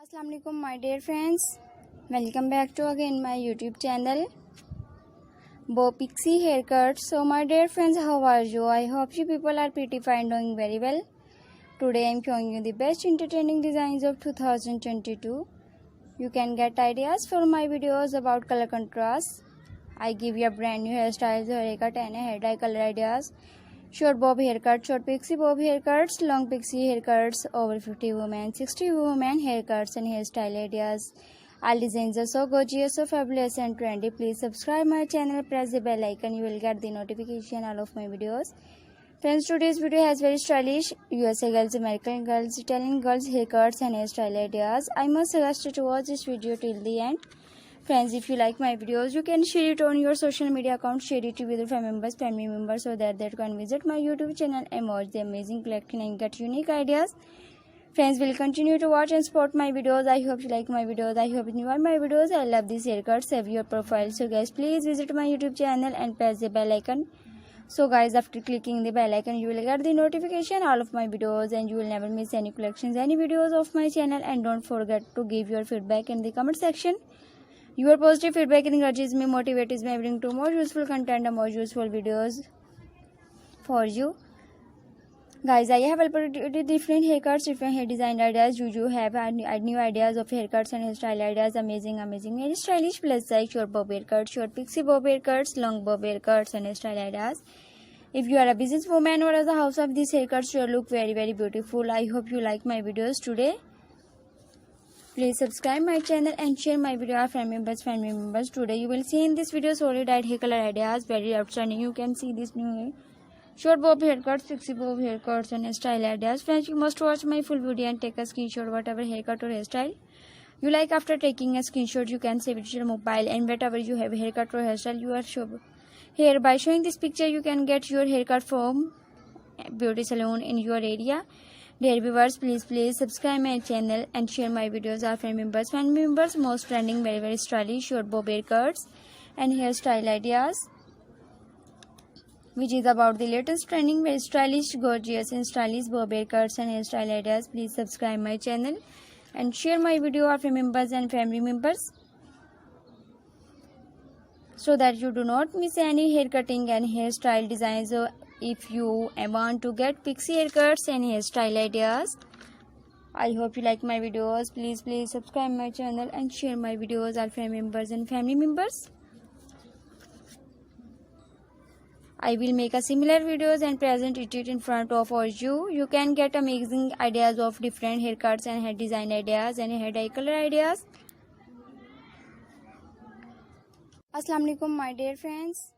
Assalamu alaikum my dear friends, welcome back to again my YouTube channel Bobpixie Haircuts. So my dear friends, how are you? I hope you people are pretty fine, doing very well. Today I am showing you the best entertaining designs of 2022. You can get ideas for my videos about color contrast. I give you a brand new hairstyles, haircut and hair dye color ideas. Short bob haircut, short pixie bob haircuts, long pixie haircuts, over 50 women, 60 women haircuts and hairstyle ideas. All designs are so gorgeous, so fabulous and trendy. Please subscribe my channel, press the bell icon, you will get the notification all of my videos. Friends, today's video has very stylish USA girls, American girls, Italian girls haircuts and hairstyle ideas. I must suggest you to watch this video till the end. Friends, if you like my videos, you can share it on your social media account, share it with your family members so that they can visit my YouTube channel and watch the amazing collection and get unique ideas. Friends, will continue to watch and support my videos. I hope you like my videos. I hope you enjoy my videos. I love these haircuts. Save your profile. So guys, please visit my YouTube channel and press the bell icon. So guys, after clicking the bell icon, you will get the notification all of my videos and you will never miss any collections, any videos of my channel. And don't forget to give your feedback in the comment section. Your positive feedback encourages me, motivates me, bring to more useful content and more useful videos for you. Guys, I have uploaded different haircuts, different hair design ideas. You have new ideas of haircuts and hairstyle ideas. Amazing, very stylish plus size short bob haircuts, short pixie bob haircuts, long bob haircuts and hairstyle ideas. If you are a businesswoman or as a house of these haircuts, you look very beautiful. I hope you like my videos today. Please subscribe my channel and share my video with family members. Today you will see in this video solid hair color ideas, very outstanding. You can see this new short bob haircuts, pixie bob haircuts and hairstyle ideas. Friends, you must watch my full video and take a screenshot whatever haircut or hairstyle you like. After taking a screenshot, you can save it to your mobile and whatever you have haircut or hairstyle you are here. By showing this picture, you can get your haircut from beauty salon in your area. Dear viewers, please subscribe my channel and share my videos with family members. Most trending, very stylish short bob haircuts and hairstyle ideas, which is about the latest trending, very stylish, gorgeous and stylish bob haircuts and hairstyle ideas. Please subscribe my channel and share my video with family members so that you do not miss any hair cutting and hairstyle designs. So if you want to get pixie haircuts and hairstyle ideas, I hope you like my videos. Please subscribe my channel and share my videos with family members. I will make a similar videos and present it in front of you. You can get amazing ideas of different haircuts and hair design ideas and hair dye color ideas. Assalamu alaikum my dear friends.